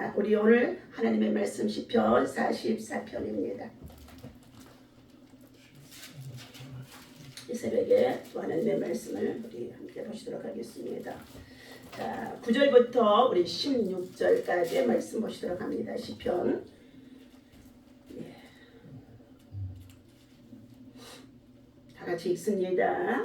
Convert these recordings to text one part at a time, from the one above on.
자, 우리 오늘 하나님의 말씀 시편 44편입니다. 이 새벽에 또 하나님의 말씀을 우리 함께 보시도록 하겠습니다. 자, 9절부터 우리 16절까지의 말씀 보시도록 합니다. 시편. 다 같이 읽습니다.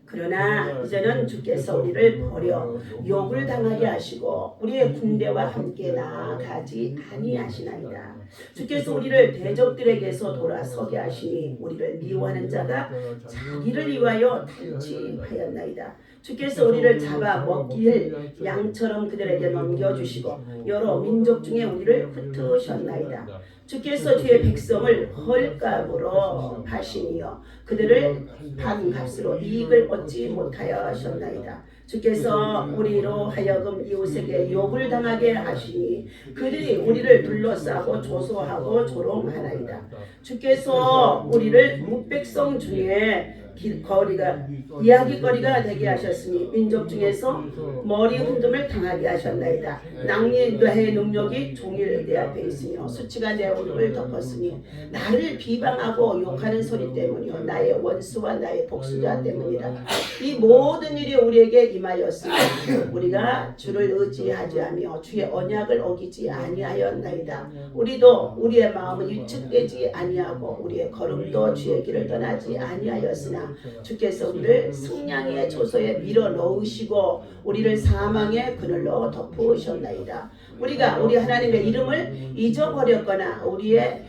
그러나 이제는 주께서 우리를 버려 욕을 당하게 하시고 우리의 군대와 함께 나아가지 아니하시나이다. 주께서 우리를 대적들에게서 돌아서게 하시니 우리를 미워하는 자가 자기를 위하여 탈취하였나이다. 주께서 우리를 잡아 먹길 양처럼 그들에게 넘겨주시고 여러 민족 중에 우리를 흩으셨나이다. 주께서 주의 백성을 헐값으로 파시니요 그들을 반값으로 이익을 얻지 못하여 하셨나이다. 주께서 우리로 하여금 이웃에게 욕을 당하게 하시니 그들이 우리를 둘러싸고 조소하고 조롱하나이다. 주께서 우리를 묵백성 중에 길거리가 이야기거리가 되게 하셨으니 민족 중에서 머리 흔듦을 당하게 하셨나이다. 낭비의 능력이 종일 내 앞에 있으며 수치가 내 얼굴을 덮었으니 나를 비방하고 욕하는 소리 때문이요 나의 원수와 나의 복수자 때문이다. 이 모든 일이 우리에게 임하였으니 우리가 주를 의지하지하며 주의 언약을 어기지 아니하였나이다. 우리도 우리의 마음은 위축되지 아니하고 우리의 걸음도 주의 길을 떠나지 아니하였으나 주께서 우리를 승량의 조소에 밀어 넣으시고 우리를 사망의 그늘로 덮으셨나이다. 우리가 우리 하나님의 이름을 잊어버렸거나 우리의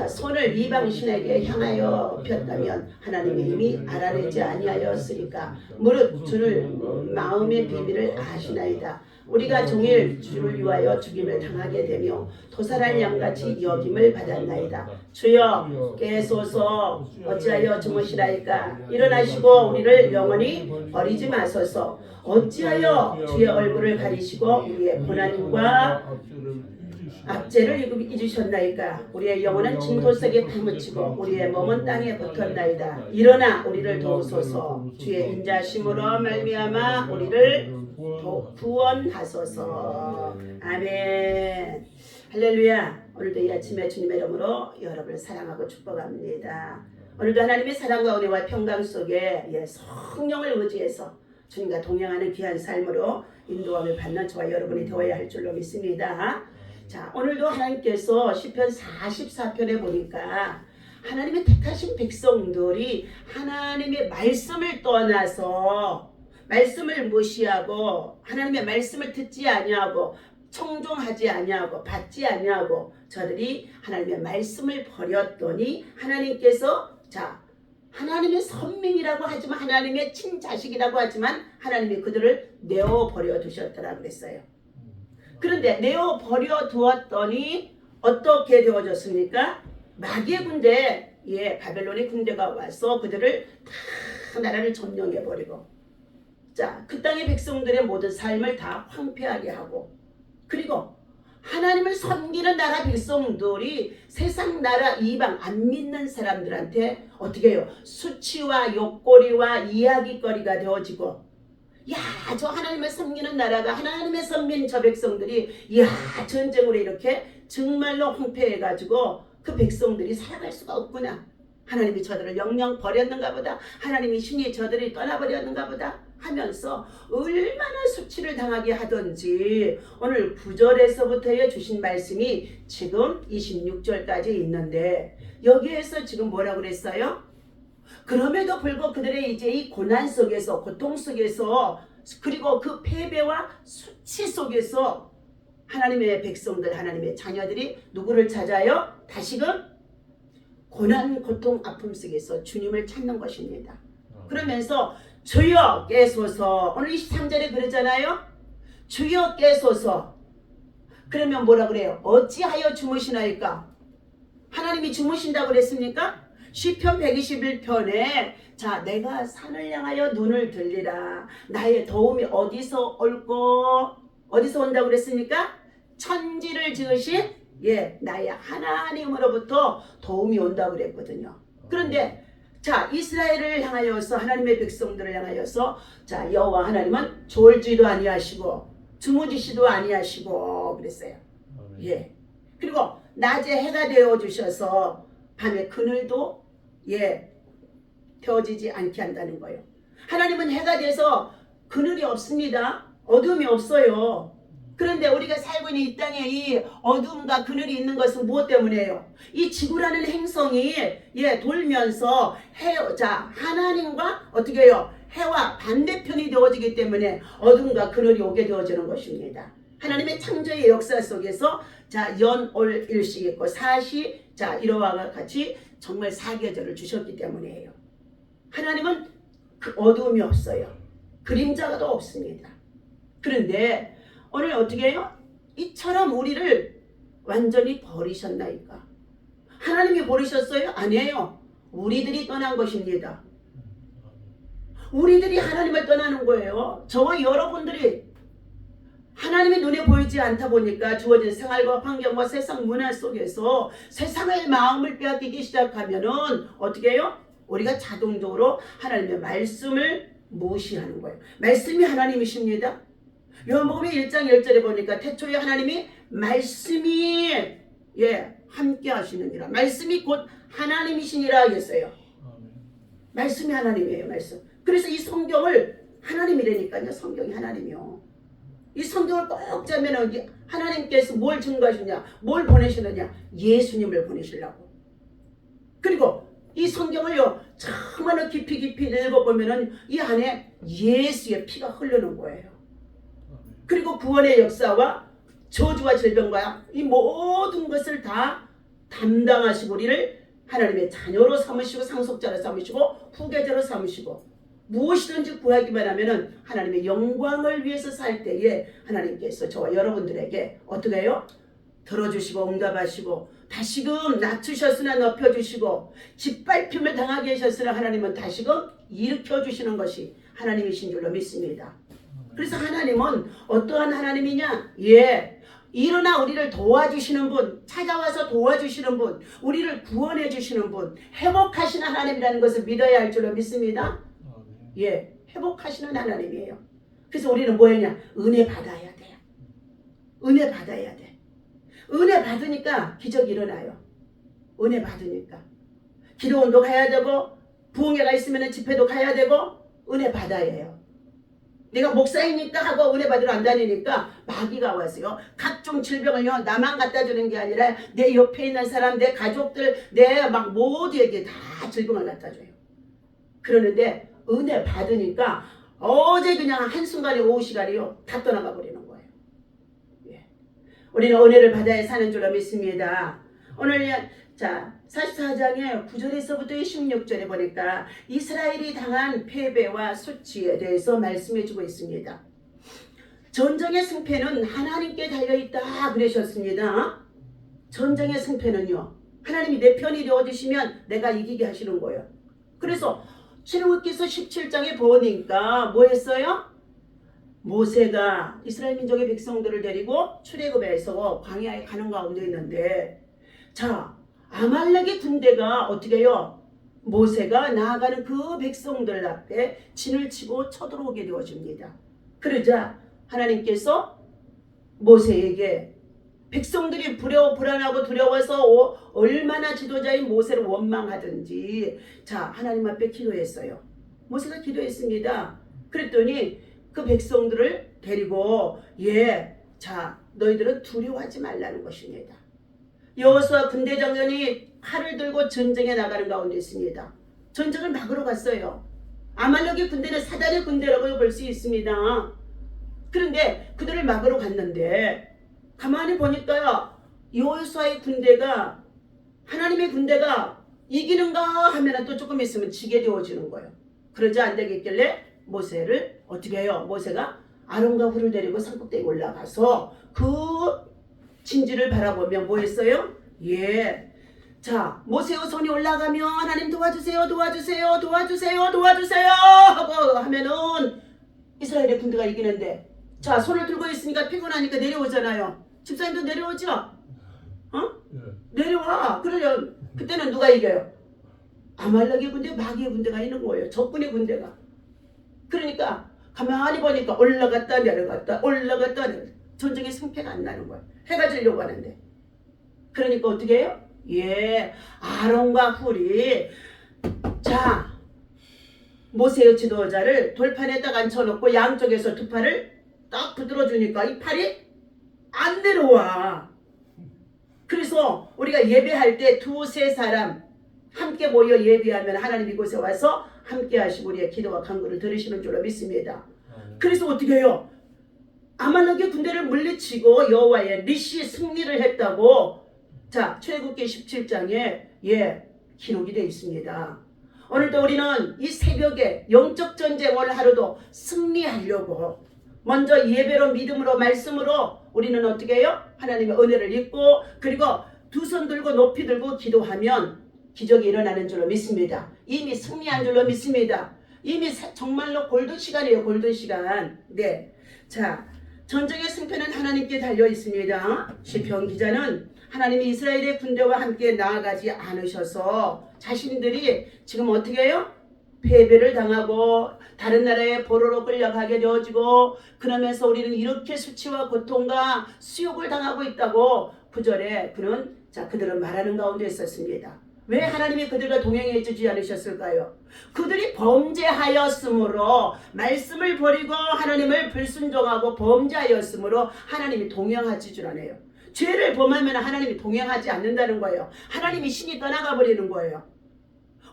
손을 이방신에게 향하여 폈다면 하나님의 이미 알아내지 아니하였으리까 무릇 주를 마음의 비밀을 아시나이다. 우리가 종일 주를 위하여 죽임을 당하게 되며 도살할 양같이 여김을 받았나이다. 주여 깨소서 어찌하여 주무시라이까. 일어나시고 우리를 영원히 버리지 마소서. 어찌하여 주의 얼굴을 가리시고 우리의 고난과 압제를 잊으셨나이까. 우리의 영혼은 진토속에 파묻히고 우리의 몸은 땅에 붙었나이다. 일어나 우리를 도우소서. 주의 인자심으로 말미암아 우리를 구원하소서. 아멘. 할렐루야. 오늘도 이 아침에 주님의 이름으로 여러분을 사랑하고 축복합니다. 오늘도 하나님의 사랑과 은혜와 평강 속에 성령을 의지해서 주님과 동행하는 귀한 삶으로 인도함을 받는 저와 여러분이 되어야 할 줄로 믿습니다. 자, 오늘도 하나님께서 시편 44편에 보니까 하나님의 택하신 백성들이 하나님의 말씀을 떠나서 말씀을 무시하고 하나님의 말씀을 듣지 아니하고 청종하지 아니하고 받지 아니하고 저들이 하나님의 말씀을 버렸더니 하나님께서 하나님의 선민이라고 하지만 하나님의 친자식이라고 하지만 하나님이 그들을 내어버려 두셨더라 그랬어요. 그런데 내어버려 두었더니 어떻게 되어졌습니까? 마귀의 군대, 바벨론의 군대가 와서 그들을 다 나라를 점령해버리고 그 땅의 백성들의 모든 삶을 다 황폐하게 하고 그리고 하나님을 섬기는 나라 백성들이 세상 나라 이방 안 믿는 사람들한테 어떻게 해요? 수치와 욕거리와 이야기거리가 되어지고 저 하나님을 섬기는 나라가 하나님의 선민 저 백성들이 전쟁으로 이렇게 정말로 황폐해가지고 그 백성들이 살아갈 수가 없구나. 하나님이 저들을 영영 버렸는가 보다. 하나님이 신이 저들이 떠나버렸는가 보다 하면서 얼마나 수치를 당하게 하던지 오늘 9절에서부터의 주신 말씀이 지금 26절까지 있는데 여기에서 지금 뭐라고 그랬어요? 그럼에도 불구하고 그들의 이제 이 고난 속에서 고통 속에서 그리고 그 패배와 수치 속에서 하나님의 백성들 하나님의 자녀들이 누구를 찾아요? 다시금 고난 고통 아픔 속에서 주님을 찾는 것입니다. 그러면서 주여 깨소서 오늘 23절에 그러잖아요. 주여 깨소서. 그러면 뭐라 그래요? 어찌하여 주무시나이까? 하나님이 주무신다고 그랬습니까? 시편 121편에 내가 산을 향하여 눈을 들리라. 나의 도움이 어디서 올고 어디서 온다고 그랬습니까? 천지를 지으신 나의 하나님으로부터 도움이 온다고 그랬거든요. 그런데 이스라엘을 향하여서 하나님의 백성들을 향하여서 여호와 하나님은 졸지도 아니하시고 주무시지도 아니하시고 그랬어요. 예. 그리고 낮에 해가 되어 주셔서 밤에 그늘도 되어지지 않게 한다는 거예요. 하나님은 해가 돼서 그늘이 없습니다. 어둠이 없어요. 그런데 우리가 살고 있는 이 땅에 이 어둠과 그늘이 있는 것은 무엇 때문이에요? 이 지구라는 행성이 돌면서 하나님과 어떻게 해요? 해와 반대편이 되어지기 때문에 어둠과 그늘이 오게 되어지는 것입니다. 하나님의 창조의 역사 속에서 연, 올, 일시 있고 사시 이러와 같이 정말 사계절을 주셨기 때문이에요. 하나님은 그 어두움이 없어요. 그림자가 더 없습니다. 그런데 오늘 어떻게 해요? 이처럼 우리를 완전히 버리셨나이까? 하나님이 버리셨어요? 아니에요. 우리들이 떠난 것입니다. 우리들이 하나님을 떠나는 거예요. 저와 여러분들이 하나님의 눈에 보이지 않다 보니까 주어진 생활과 환경과 세상 문화 속에서 세상의 마음을 빼앗기기 시작하면은 어떻게 해요? 우리가 자동적으로 하나님의 말씀을 무시하는 거예요. 말씀이 하나님이십니다. 요한복음 1장 1절에 보니까 태초에 하나님이 말씀이 함께 하시느니라. 말씀이 곧 하나님이시니라 했어요. 말씀이 하나님이에요. 말씀. 그래서 이 성경을 하나님이라니까요. 성경이 하나님이요. 이 성경을 꼭 짜면은 하나님께서 뭘 증거하시느냐, 뭘 보내시느냐, 예수님을 보내시려고. 그리고 이 성경을요 정말로 깊이 읽어보면은 이 안에 예수의 피가 흐르는 거예요. 그리고 구원의 역사와 저주와 질병과 이 모든 것을 다 담당하시고 우리를 하나님의 자녀로 삼으시고 상속자로 삼으시고 후계자로 삼으시고 무엇이든지 구하기만 하면은 하나님의 영광을 위해서 살 때에 하나님께서 저와 여러분들에게 어떻게 해요? 들어주시고 응답하시고 다시금 낮추셨으나 높여주시고 짓밟힘을 당하게 하셨으나 하나님은 다시금 일으켜주시는 것이 하나님이신 줄로 믿습니다. 그래서 하나님은 어떠한 하나님이냐? 일어나 우리를 도와주시는 분, 찾아와서 도와주시는 분, 우리를 구원해 주시는 분, 회복하시는 하나님이라는 것을 믿어야 할 줄로 믿습니다. 회복하시는 하나님이에요. 그래서 우리는 뭐였냐? 은혜 받아야 돼요. 은혜 받아야 돼. 은혜 받으니까 기적이 일어나요. 은혜 받으니까 기도원도 가야 되고 부흥회가 있으면 집회도 가야 되고 은혜 받아야 해요. 내가 목사이니까 하고 은혜 받으러 안 다니니까 마귀가 왔어요. 각종 질병을요 나만 갖다 주는 게 아니라 내 옆에 있는 사람, 내 가족들, 내 막 모두에게 다 질병을 갖다 줘요. 그러는데 은혜 받으니까 어제 그냥 한순간에 오후 시간이요 다 떠나가 버리는 거예요. 우리는 은혜를 받아야 사는 줄로 믿습니다. 오늘 44장의 9절에서부터 16절에 보니까 이스라엘이 당한 패배와 수치에 대해서 말씀해주고 있습니다. 전쟁의 승패는 하나님께 달려있다 그러셨습니다. 전쟁의 승패는요 하나님이 내 편이 되어주시면 내가 이기게 하시는 거예요. 그래서 출애굽기서 17장에 보니까 뭐 했어요? 모세가 이스라엘 민족의 백성들을 데리고 출애굽에서 광야에 가는 가운데 있는데 아말렉의 군대가 어떻게 해요? 모세가 나아가는 그 백성들 앞에 진을 치고 쳐들어오게 되어집니다. 그러자 하나님께서 모세에게 백성들이 불안하고 두려워서 얼마나 지도자인 모세를 원망하든지 하나님 앞에 기도했어요. 모세가 기도했습니다. 그랬더니 그 백성들을 데리고 너희들은 두려워하지 말라는 것입니다. 여호수아 군대 장관이 칼을 들고 전쟁에 나가는 가운데 있습니다. 전쟁을 막으러 갔어요. 아말렉의 군대는 사단의 군대라고 볼 수 있습니다. 그런데 그들을 막으러 갔는데 가만히 보니까요 여호수아의 군대가 하나님의 군대가 이기는가 하면 또 조금 있으면 지게 되어지는 거예요. 그러지 안 되겠길래 모세를 어떻게 해요? 모세가 아론과 훌을 데리고 산꼭대기에 올라가서 그 진지를 바라보며 뭐 했어요? 모세의 손이 올라가면 하나님 도와주세요 하고 하면은 이스라엘의 군대가 이기는데 손을 들고 있으니까 피곤하니까 내려오잖아요. 집사님도 내려오죠? 내려와. 그러면 그때는 누가 이겨요? 아말렉의 군대, 마귀의 군대가 있는 거예요. 적군의 군대가. 그러니까 가만히 보니까 올라갔다 내려갔다 올라갔다 내려갔다. 전쟁의 승패가 안 나는 거예요. 해가 지려고 하는데. 그러니까 어떻게 해요? 예, 아론과 훌이 자 모세의 지도자를 돌판에 딱 앉혀놓고 양쪽에서 두 팔을 딱 부들어 주니까 이 팔이 안 내려와. 그래서 우리가 예배할 때 두세 사람 함께 모여 예배하면 하나님 이곳에 와서 함께 하시고 우리의 기도와 간구를 들으시는 줄로 믿습니다. 그래서 어떻게 해요? 아말렉의 군대를 물리치고 여호와의 릿이 승리를 했다고 자 출애굽기 17장에 기록이 되어 있습니다. 오늘도 우리는 이 새벽에 영적 전쟁을 하루도 승리하려고 먼저 예배로 믿음으로 말씀으로 우리는 어떻게 해요? 하나님의 은혜를 입고 그리고 두 손 들고 높이 들고 기도하면 기적이 일어나는 줄로 믿습니다. 이미 승리한 줄로 믿습니다. 이미 정말로 골든 시간이에요. 골든 시간. 네. 자, 전쟁의 승패는 하나님께 달려 있습니다. 시편 기자는 하나님이 이스라엘의 군대와 함께 나아가지 않으셔서 자신들이 지금 어떻게 해요? 패배를 당하고 다른 나라에 포로로 끌려가게 되어지고 그러면서 우리는 이렇게 수치와 고통과 수욕을 당하고 있다고 9절에 그들은 말하는 가운데 있었습니다. 왜 하나님이 그들과 동행해 주지 않으셨을까요? 그들이 범죄하였으므로 말씀을 버리고 하나님을 불순종하고 범죄하였으므로 하나님이 동행하지 줄 않아요. 죄를 범하면 하나님이 동행하지 않는다는 거예요. 하나님이 신이 떠나가 버리는 거예요.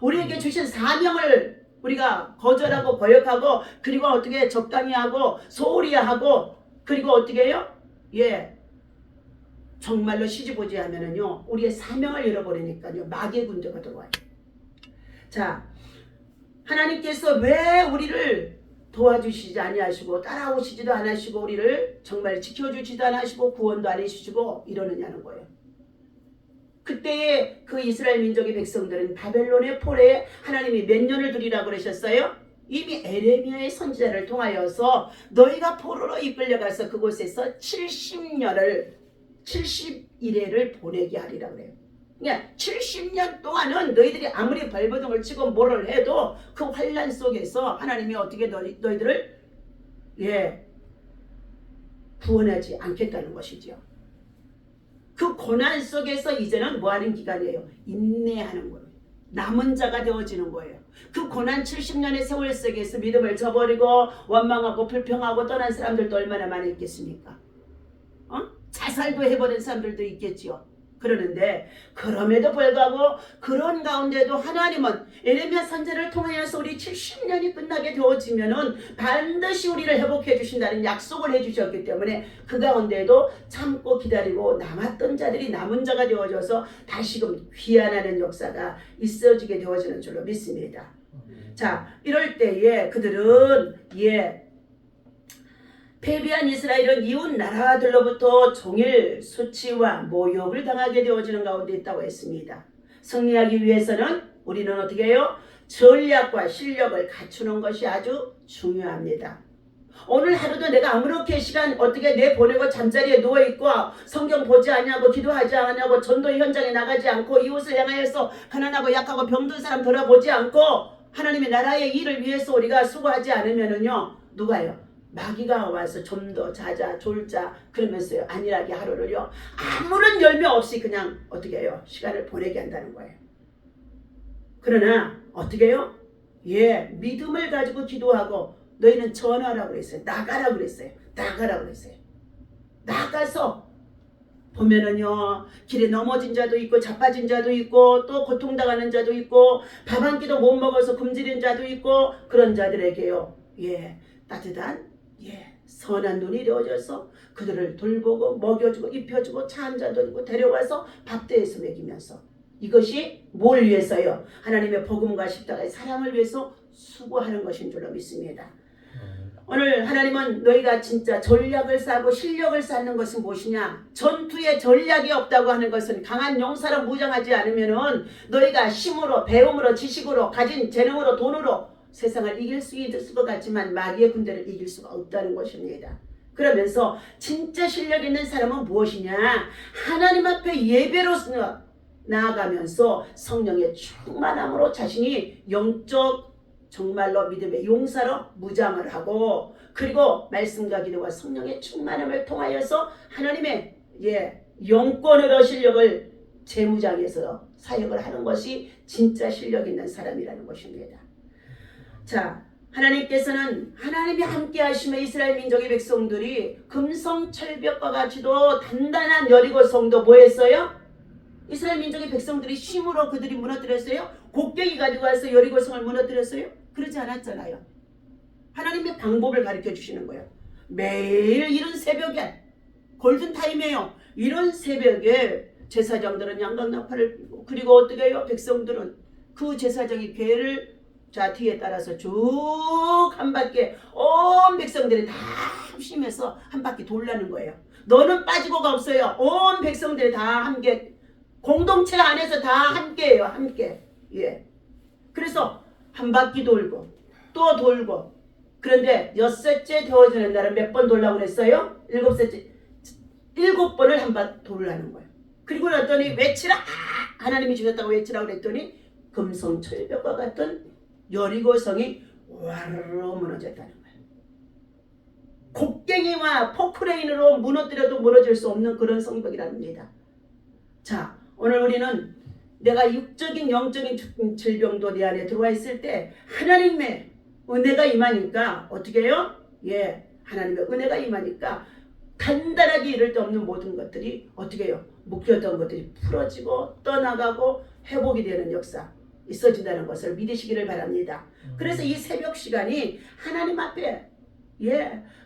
우리에게 주신 사명을 우리가 거절하고 거역하고 그리고 어떻게 적당히 하고 소홀히 하고 그리고 어떻게 해요? 정말로 시집오지 하면은요 우리의 사명을 잃어버리니까요 마귀의 군대가 들어와요. 자, 하나님께서 왜 우리를 도와주시지 아니하시고 따라오시지도 않으시고 우리를 정말 지켜주지도 않으시고 구원도 안 해주시고 이러느냐는 거예요. 그때의 그 이스라엘 민족의 백성들은 바벨론의 포로에 하나님이 몇 년을 두리라고 그러셨어요? 이미 에레미야의 선지자를 통하여서 너희가 포로로 이끌려가서 그곳에서 70일을 보내게 하리라 그래요. 그러니까 70년 동안은 너희들이 아무리 발버둥을 치고 뭐를 해도 그 환란 속에서 하나님이 어떻게 너희들을 구원하지 않겠다는 것이죠. 그 고난 속에서 이제는 뭐하는 기간이에요? 인내하는 거예요. 남은 자가 되어지는 거예요. 그 고난 70년의 세월 속에서 믿음을 저버리고 원망하고 불평하고 떠난 사람들도 얼마나 많이 있겠습니까? 자살도 해버린 사람들도 있겠지요. 그러는데 그럼에도 불구하고 그런 가운데도 하나님은 에레미야 선지자를 통하여서 우리 70년이 끝나게 되어지면은 반드시 우리를 회복해 주신다는 약속을 해주셨기 때문에 그 가운데도 참고 기다리고 남았던 자들이 남은 자가 되어져서 다시금 귀환하는 역사가 있어지게 되어지는 줄로 믿습니다. 자, 이럴 때에 그들은 패배한 이스라엘은 이웃 나라들로부터 종일 수치와 모욕을 당하게 되어지는 가운데 있다고 했습니다. 승리하기 위해서는 우리는 어떻게 해요? 전략과 실력을 갖추는 것이 아주 중요합니다. 오늘 하루도 내가 아무렇게 시간 어떻게 내보내고 잠자리에 누워있고 성경 보지 않냐고 기도하지 않냐고 전도 현장에 나가지 않고 이웃을 향하여서 가난하고 약하고 병든 사람 돌아보지 않고 하나님의 나라의 일을 위해서 우리가 수고하지 않으면은요 누가요? 마귀가 와서 좀 더 자자 졸자 그러면서요 안일하게 하루를요 아무런 열매 없이 그냥 어떻게 해요? 시간을 보내게 한다는 거예요. 그러나 어떻게 해요? 믿음을 가지고 기도하고 너희는 전하라고 그랬어요. 나가라고 그랬어요. 나가라고 그랬어요. 나가서 보면은요 길에 넘어진 자도 있고 자빠진 자도 있고 또 고통당하는 자도 있고 밥 한 끼도 못 먹어서 굶주린 자도 있고 그런 자들에게요 따뜻한 선한 눈이 되어져서 그들을 돌보고 먹여주고 입혀주고 차 한 잔 던지고 데려와서 밥대에서 먹이면서 이것이 뭘 위해서요? 하나님의 복음과 십자가의 사랑을 위해서 수고하는 것인 줄로 믿습니다. 오늘 하나님은 너희가 진짜 전략을 쌓고 실력을 쌓는 것은 무엇이냐? 전투에 전략이 없다고 하는 것은 강한 용사로 무장하지 않으면은 너희가 힘으로 배움으로 지식으로 가진 재능으로 돈으로 세상을 이길 수 있을 것 같지만 마귀의 군대를 이길 수가 없다는 것입니다. 그러면서 진짜 실력 있는 사람은 무엇이냐? 하나님 앞에 예배로 나아가면서 성령의 충만함으로 자신이 영적 정말로 믿음의 용사로 무장을 하고 그리고 말씀과 기도와 성령의 충만함을 통하여서 하나님의 영권을 얻으려고 재무장해서 사역을 하는 것이 진짜 실력 있는 사람이라는 것입니다. 자, 하나님께서는 하나님이 함께 하시며 이스라엘 민족의 백성들이 금성철벽과 같이도 단단한 여리고 성도 뭐 했어요? 이스라엘 민족의 백성들이 힘으로 그들이 무너뜨렸어요? 곡괭이 가지고 와서 여리고 성을 무너뜨렸어요? 그러지 않았잖아요. 하나님의 방법을 가르쳐 주시는 거예요. 매일 이런 새벽에 골든타임이에요. 이런 새벽에 제사장들은 양각나팔을 불고 그리고 어떻게 해요? 백성들은 그 제사장이 괴를 뒤에 따라서 쭉 한 바퀴 온 백성들이 다 합심해서 한 바퀴 돌라는 거예요. 너는 빠지고가 없어요. 온 백성들이 다 함께 공동체 안에서 다 함께해요. 함께. 그래서 한 바퀴 돌고 또 돌고 그런데 엿새째 되어지는 날은 몇 번 돌라고 그랬어요? 7번을 한 번 돌라는 거예요. 그리고 났더니 외치라 하나님이 주셨다고 외치라고 그랬더니 금성철벽과 같은 여리고성이 와르르 무너졌다는 거예요. 곡괭이와 포크레인으로 무너뜨려도 무너질 수 없는 그런 성벽이랍니다. 자, 오늘 우리는 내가 육적인 영적인 질병도 내 안에 들어와 있을 때 하나님의 은혜가 임하니까 어떻게 해요? 하나님의 은혜가 임하니까 간단하게 이를 데 없는 모든 것들이 어떻게 해요? 묶였던 것들이 풀어지고 떠나가고 회복이 되는 역사 있어진다는 것을 믿으시기를 바랍니다. 그래서 이 새벽 시간이 하나님 앞에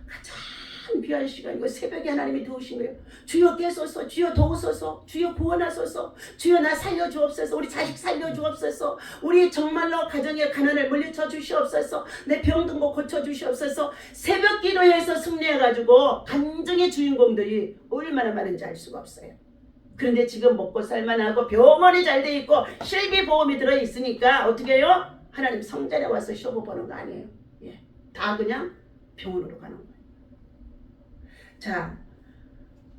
가장 귀한 시간이고 새벽에 하나님이 도우신 거예요. 주여 깨소서, 주여 도우소서, 주여 구원하소서, 주여 나 살려주옵소서, 우리 자식 살려주옵소서, 우리 정말로 가정의 가난을 물리쳐 주시옵소서, 내 병든 거 고쳐 주시옵소서. 새벽 기도에서 승리해가지고 간증의 주인공들이 얼마나 많은지 알 수가 없어요. 그런데 지금 먹고 살만하고 병원이 잘 돼 있고 실비보험이 들어있으니까 어떻게 해요? 하나님 성전에 와서 쇼부 보는 거 아니에요. 다 그냥 병원으로 가는 거예요. 자,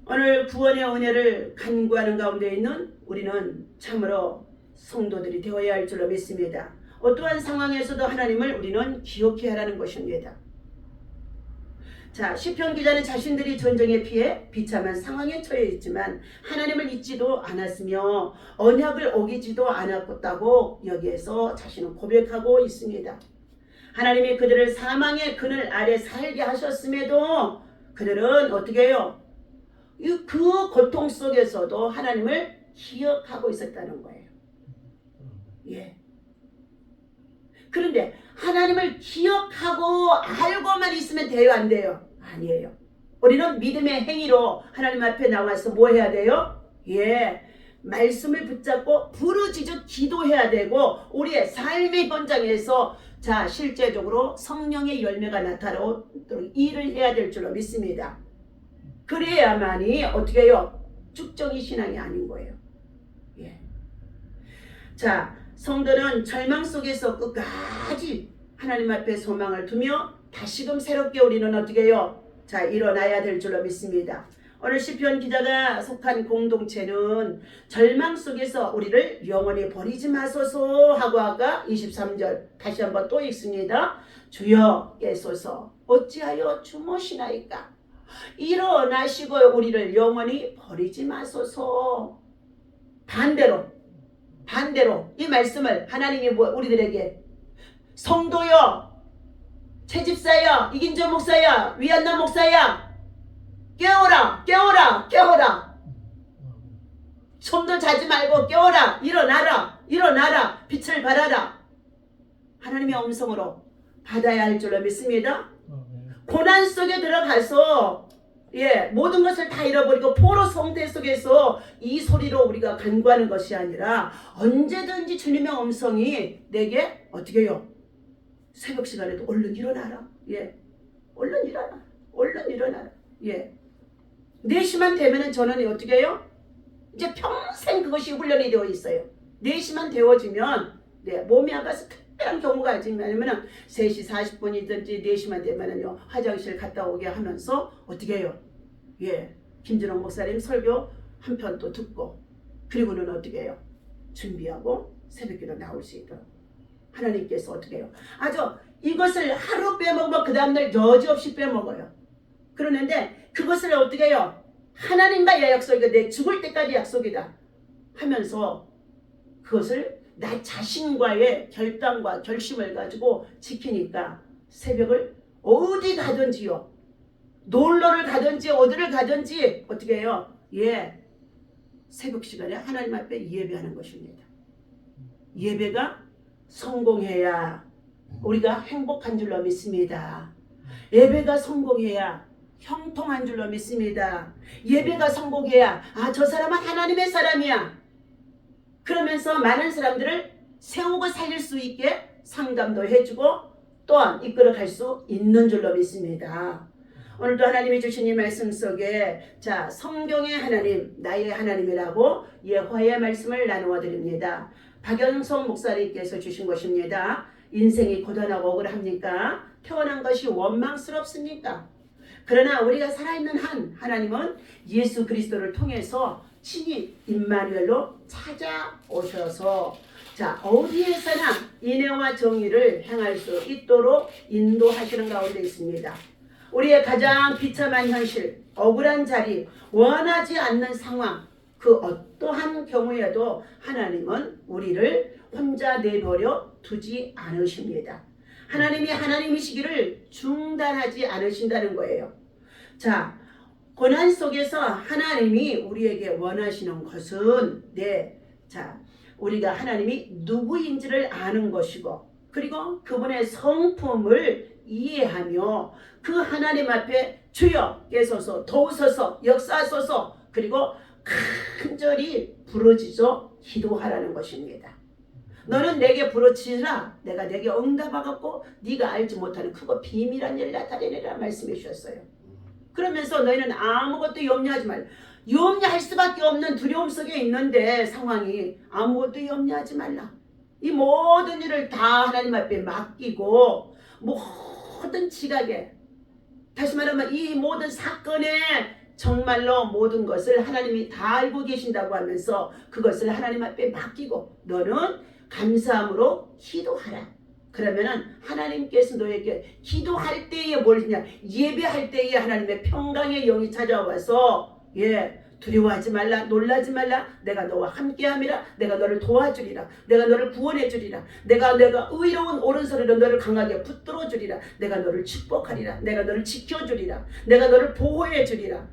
오늘 구원의 은혜를 간구하는 가운데 있는 우리는 참으로 성도들이 되어야 할 줄로 믿습니다. 어떠한 상황에서도 하나님을 우리는 기억해야 하라는 것입니다. 자, 시편 기자는 자신들이 전쟁에 피해 비참한 상황에 처해 있지만 하나님을 잊지도 않았으며 언약을 어기지도 않았다고 여기에서 자신은 고백하고 있습니다. 하나님이 그들을 사망의 그늘 아래 살게 하셨음에도 그들은 어떻게 해요? 그 고통 속에서도 하나님을 기억하고 있었다는 거예요. 그런데 하나님을 기억하고 알고만 있으면 돼요, 안 돼요? 아니에요. 우리는 믿음의 행위로 하나님 앞에 나와서 뭐 해야 돼요? 말씀을 붙잡고 부르짖어 기도해야 되고 우리의 삶의 현장에서 실제적으로 성령의 열매가 나타나도록 일을 해야 될 줄로 믿습니다. 그래야만이 어떻게 해요? 축정이 신앙이 아닌 거예요. 자, 성도는 절망 속에서 끝까지 하나님 앞에 소망을 두며 다시금 새롭게 우리는 어떻게 해요? 일어나야 될 줄로 믿습니다. 오늘 시편 기자가 속한 공동체는 절망 속에서 우리를 영원히 버리지 마소서 하고 아까 23절 다시 한번 또 읽습니다. 주여 깨소서 어찌하여 주무시나이까 일어나시고 우리를 영원히 버리지 마소서. 반대로 이 말씀을 하나님이 우리들에게 성도여, 채집사여, 이긴조 목사야, 위안나 목사야, 깨어라, 깨어라, 깨어라. 손도 자지 말고 깨어라, 일어나라, 일어나라, 빛을 발하라. 하나님의 음성으로 받아야 할 줄로 믿습니다. 고난 속에 들어가서 모든 것을 다 잃어버리고 포로 성대 속에서 이 소리로 우리가 간구하는 것이 아니라 언제든지 주님의 음성이 내게 어떻게 해요? 새벽 시간에도 얼른 일어나라. 얼른 일어나. 얼른 일어나라. 4시만 되면은 저는 어떻게 해요? 이제 평생 그것이 훈련이 되어 있어요. 4시만 되어지면 몸이 아파서 특별한 경우가 있으면 3시 40분이든지 4시만 되면은요 화장실 갔다 오게 하면서 어떻게 해요? 김준홍 목사님 설교 한 편 또 듣고 그리고는 어떻게 해요? 준비하고 새벽기도 나올 수 있도록 하나님께서 어떻게 해요? 아주 이것을 하루 빼먹으면 그 다음날 여지없이 빼먹어요. 그러는데 그것을 어떻게 해요? 하나님과의 약속이고 내 죽을 때까지 약속이다 하면서 그것을 나 자신과의 결단과 결심을 가지고 지키니까 새벽을 어디 가든지요, 놀러를 가든지 어디를 가든지 어떻게 해요? 예, 새벽 시간에 하나님 앞에 예배하는 것입니다. 예배가 성공해야 우리가 행복한 줄로 믿습니다. 예배가 성공해야 형통한 줄로 믿습니다. 예배가 성공해야 저 사람은 하나님의 사람이야 그러면서 많은 사람들을 세우고 살릴 수 있게 상담도 해주고 또한 이끌어갈 수 있는 줄로 믿습니다. 오늘도 하나님이 주신 이 말씀 속에 자, 성경의 하나님, 나의 하나님이라고 예화의 말씀을 나누어 드립니다. 박연성 목사님께서 주신 것입니다. 인생이 고단하고 억울합니까? 태어난 것이 원망스럽습니까? 그러나 우리가 살아있는 한 하나님은 예수 그리스도를 통해서 친히 임마누엘로 찾아오셔서 자, 어디에서나 인애와 정의를 행할 수 있도록 인도하시는 가운데 있습니다. 우리의 가장 비참한 현실, 억울한 자리, 원하지 않는 상황, 그 어떠한 경우에도 하나님은 우리를 혼자 내버려 두지 않으십니다. 하나님이 하나님이시기를 중단하지 않으신다는 거예요. 자, 고난 속에서 하나님이 우리에게 원하시는 것은 자, 우리가 하나님이 누구인지를 아는 것이고 그리고 그분의 성품을 이해하며 그 하나님 앞에 주여 계소서 도우소서 역사하소서 그리고 간절히 부르짖어 기도하라는 것입니다. 너는 내게 부르짖으라 내가 내게 응답하겠고 네가 알지 못하는 크고 비밀한 일을 나타내리라 말씀해 주셨어요. 그러면서 너희는 아무것도 염려하지 말라. 염려할 수밖에 없는 두려움 속에 있는데 상황이 아무것도 염려하지 말라. 이 모든 일을 다 하나님 앞에 맡기고 모든 지각에 다시 말하면 이 모든 사건에 정말로 모든 것을 하나님이 다 알고 계신다고 하면서 그것을 하나님 앞에 맡기고 너는 감사함으로 기도하라. 그러면은 하나님께서 너에게 기도할 때에 뭘 하냐? 예배할 때에 하나님의 평강의 영이 찾아와서 두려워하지 말라 놀라지 말라 내가 너와 함께함이라 내가 너를 도와주리라 내가 너를 구원해 주리라 내가 의로운 오른손으로 너를 강하게 붙들어 주리라 내가 너를 축복하리라 내가 너를 지켜주리라 내가 너를 보호해 주리라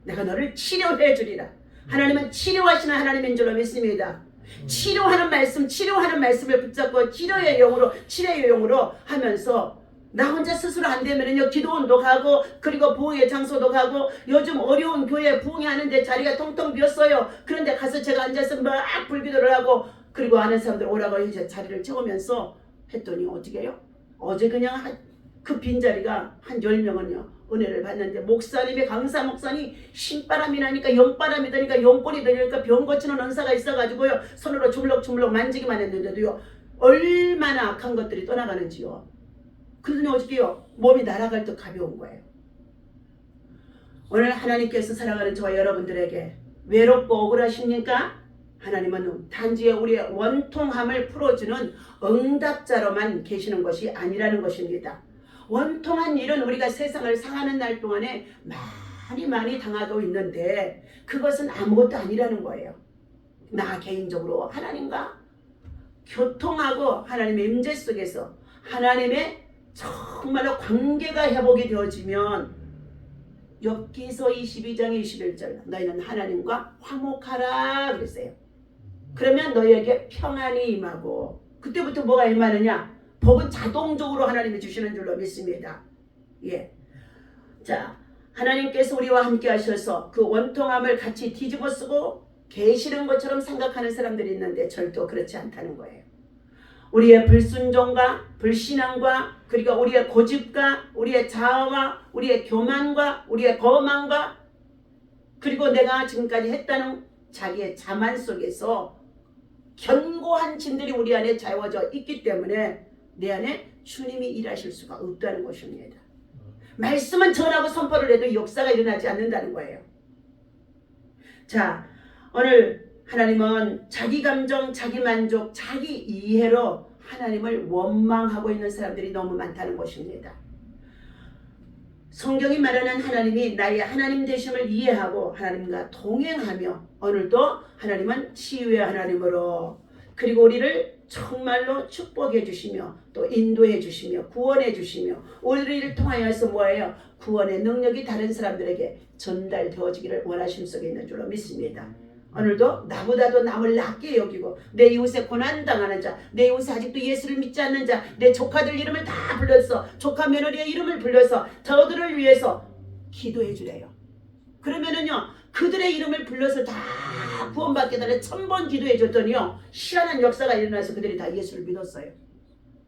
내가 너를 치료해 주리라. 하나님은 치료하시는 하나님인 줄로 믿습니다. 치료하는 말씀을 붙잡고 치료의 영으로 하면서 나 혼자 스스로 안 되면요 기도원도 가고 그리고 부흥의 장소도 가고 요즘 어려운 교회 부흥하는데 자리가 텅텅 비었어요. 그런데 가서 제가 앉아서 막 불기도를 하고 그리고 아는 사람들 오라고 이제 자리를 채우면서 했더니 어떻게 해요? 어제 그냥 그 빈자리가 한 10명은요 은혜를 받는데 목사님의 강사 목사님 신바람이 나니까 영바람이 드니까 영권이 되니까 병 고치는 은사가 있어가지고요 손으로 주물럭주물럭 만지기만 했는데도요 얼마나 악한 것들이 떠나가는지요. 그러더니 어저께요 몸이 날아갈 듯 가벼운 거예요. 오늘 하나님께서 사랑하는 저와 여러분들에게 외롭고 억울하십니까? 하나님은 단지 우리의 원통함을 풀어주는 응답자로만 계시는 것이 아니라는 것입니다. 원통한 일은 우리가 세상을 사는 날 동안에 많이 당하고 있는데 그것은 아무것도 아니라는 거예요. 나 개인적으로 하나님과 교통하고 하나님의 임재 속에서 하나님의 정말로 관계가 회복이 되어지면 욥기서 22장 21절 너희는 하나님과 화목하라 그랬어요. 그러면 너희에게 평안이 임하고 그때부터 뭐가 임하느냐? 복은 자동적으로 하나님이 주시는 줄로 믿습니다. 자, 하나님께서 우리와 함께 하셔서 그 원통함을 같이 뒤집어 쓰고 계시는 것처럼 생각하는 사람들이 있는데 절대 그렇지 않다는 거예요. 우리의 불순종과 불신앙과 그리고 우리의 고집과 우리의 자아와 우리의 교만과 우리의 거만과 그리고 내가 지금까지 했다는 자기의 자만 속에서 견고한 짐들이 우리 안에 자워져 있기 때문에 내 안에 주님이 일하실 수가 없다는 것입니다. 말씀은 전하고 선포를 해도 역사가 일어나지 않는다는 거예요. 자, 오늘 하나님은 자기 감정, 자기 만족, 자기 이해로 하나님을 원망하고 있는 사람들이 너무 많다는 것입니다. 성경이 말하는 하나님이 나의 하나님 되심을 이해하고 하나님과 동행하며 오늘도 하나님은 치유의 하나님으로 그리고 우리를 정말로 축복해 주시며 또 인도해 주시며 구원해 주시며 우리를 통하여서 뭐예요? 구원의 능력이 다른 사람들에게 전달되어지기를 원하심 속에 있는 줄로 믿습니다. 오늘도 나보다도 남을 낮게 여기고 내 이웃에 고난당하는 자, 내 이웃에 아직도 예수를 믿지 않는 자, 내 조카들 이름을 다 불러서 조카 며느리의 이름을 불러서 저들을 위해서 기도해 주래요. 그러면은요 그들의 이름을 불러서 다 구원받게 달라 1000번 기도해 줬더니요 희한한 역사가 일어나서 그들이 다 예수를 믿었어요.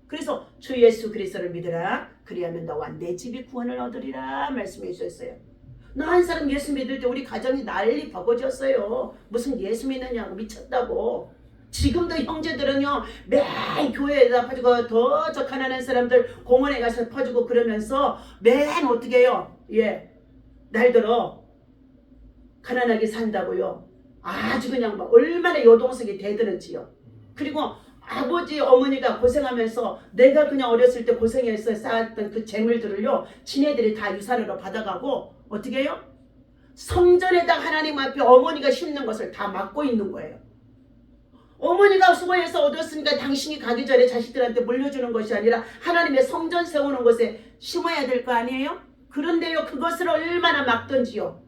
그래서 주 예수 그리스도를 믿으라 그리하면 너와 내 집이 구원을 얻으리라 말씀해 주셨어요. 나 한 사람 예수 믿을 때 우리 가정이 난리 버거졌어요. 무슨 예수 믿느냐고 미쳤다고. 지금도 형제들은요 맨 교회에다 퍼주고 더 저 가난한 사람들 공원에 가서 퍼주고 그러면서 맨 어떻게 해요? 날들어 가난하게 산다고요. 아주 그냥 막 얼마나 여동생이 대드는지요. 그리고 아버지 어머니가 고생하면서 내가 그냥 어렸을 때 고생해서 쌓았던 그 재물들을요 지네들이 다 유산으로 받아가고 어떻게 해요? 성전에다 하나님 앞에 어머니가 심는 것을 다 막고 있는 거예요. 어머니가 수고해서 얻었으니까 당신이 가기 전에 자식들한테 물려주는 것이 아니라 하나님의 성전 세우는 것에 심어야 될 거 아니에요? 그런데요 그것을 얼마나 막던지요.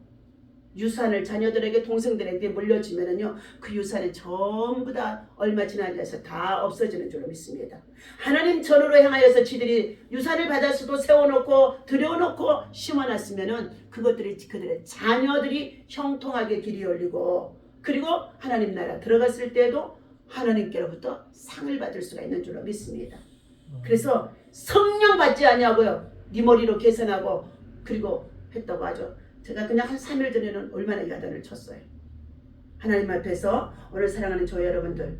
유산을 자녀들에게 동생들에게 물려주면은요 그 유산이 전부 다 얼마 지나지 않아서 다 없어지는 줄로 믿습니다. 하나님 전으로 향하여서 지들이 유산을 받아서도 세워놓고 들여놓고 심어놨으면은 그것들이 그들의 자녀들이 형통하게 길이 열리고 그리고 하나님 나라 들어갔을 때도 하나님께로부터 상을 받을 수가 있는 줄로 믿습니다. 그래서 성령 받지 아니하고요 네 머리로 계산하고 그리고 했다고 하죠. 제가 그냥 한 3일 전에는 얼마나 야단을 쳤어요. 하나님 앞에서 오늘 사랑하는 저 여러분들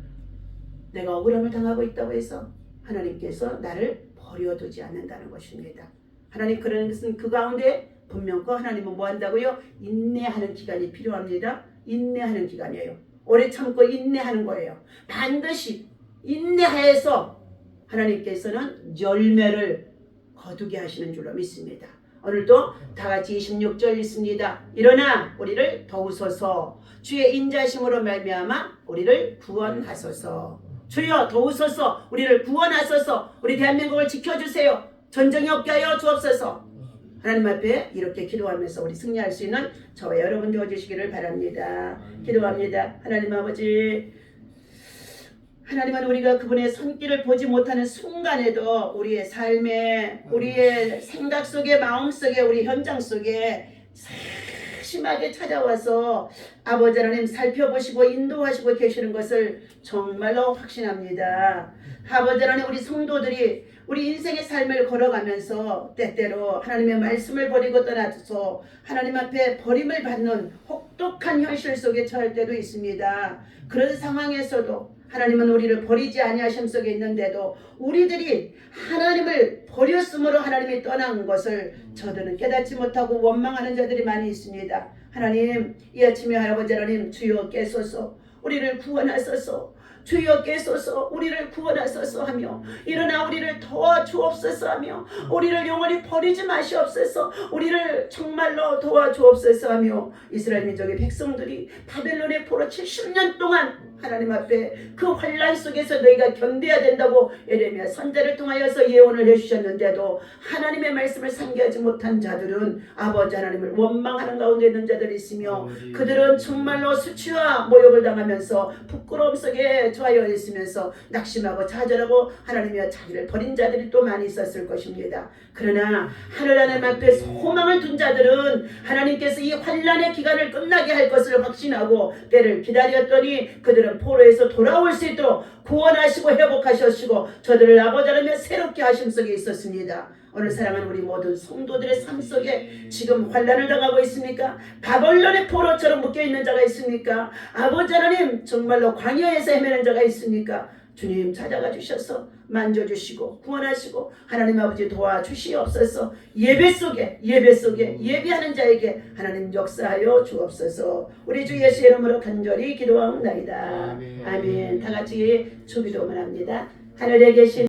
내가 억울함을 당하고 있다고 해서 하나님께서 나를 버려두지 않는다는 것입니다. 하나님 그러는 것은 그 가운데 분명코 하나님은 뭐 한다고요? 인내하는 기간이 필요합니다. 인내하는 기간이에요. 오래 참고 인내하는 거예요. 반드시 인내하여서 하나님께서는 열매를 거두게 하시는 줄로 믿습니다. 오늘도 다같이 26절 있습니다. 일어나 우리를 도우소서 주의 인자심으로 말미암아 우리를 구원하소서. 주여 도우소서 우리를 구원하소서. 우리 대한민국을 지켜주세요. 전쟁이 없게 하여 주옵소서. 하나님 앞에 이렇게 기도하면서 우리 승리할 수 있는 저와 여러분 되어주시기를 바랍니다. 기도합니다. 하나님 아버지 하나님은 우리가 그분의 손길을 보지 못하는 순간에도 우리의 삶에 우리의 생각 속에 마음 속에 우리 현장 속에 심하게 찾아와서 아버지 하나님 살펴보시고 인도하시고 계시는 것을 정말로 확신합니다. 아버지 하나님 우리 성도들이 우리 인생의 삶을 걸어가면서 때때로 하나님의 말씀을 버리고 떠나서 하나님 앞에 버림을 받는 혹독한 현실 속에 처할 때도 있습니다. 그런 상황에서도 하나님은 우리를 버리지 아니하심 속에 있는데도 우리들이 하나님을 버렸으므로 하나님이 떠난 것을 저들은 깨닫지 못하고 원망하는 자들이 많이 있습니다. 하나님 이 아침에 할아버지 하나님 주여 깨소서 우리를 구원하소서 주여 깨소서 우리를 구원하소서 하며 일어나 우리를 도와주옵소서 하며 우리를 영원히 버리지 마시옵소서 우리를 정말로 도와주옵소서 하며 이스라엘 민족의 백성들이 바벨론의 포로 70년 동안 하나님 앞에 그 환란 속에서 너희가 견뎌야 된다고 예레미야 선지자를 통하여서 예언을 해주셨는데도 하나님의 말씀을 상기하지 못한 자들은 아버지 하나님을 원망하는 가운데 있는 자들이 있으며 그들은 정말로 수치와 모욕을 당하면서 부끄러움 속에 처하여 있으면서 낙심하고 좌절하고 하나님이여 자기를 버린 자들이 또 많이 있었을 것입니다. 그러나 하늘 하나님 앞에 소망을 둔 자들은 하나님께서 이 환란의 기간을 끝나게 할 것을 확신하고 때를 기다렸더니 그들은 포로에서 돌아올 수 있도록 구원하시고 회복하셨시고 저들을 아버지 하나님의 새롭게 하심 속에 있었습니다. 오늘 사랑하는 우리 모든 성도들의 삶 속에 지금 환난을 당하고 있습니까? 바벨론의 포로처럼 묶여있는 자가 있습니까? 아버지 하나님 정말로 광야에서 헤매는 자가 있습니까? 주님 찾아가 주셔서 만져주시고 구원하시고 하나님 아버지 도와주시옵소서. 예배 속에 예배하는 자에게 하나님 역사하여 주옵소서. 우리 주 예수의 이름으로 간절히 기도하옵나이다. 아멘. 다 같이 주기도만 합니다. 하늘에 계신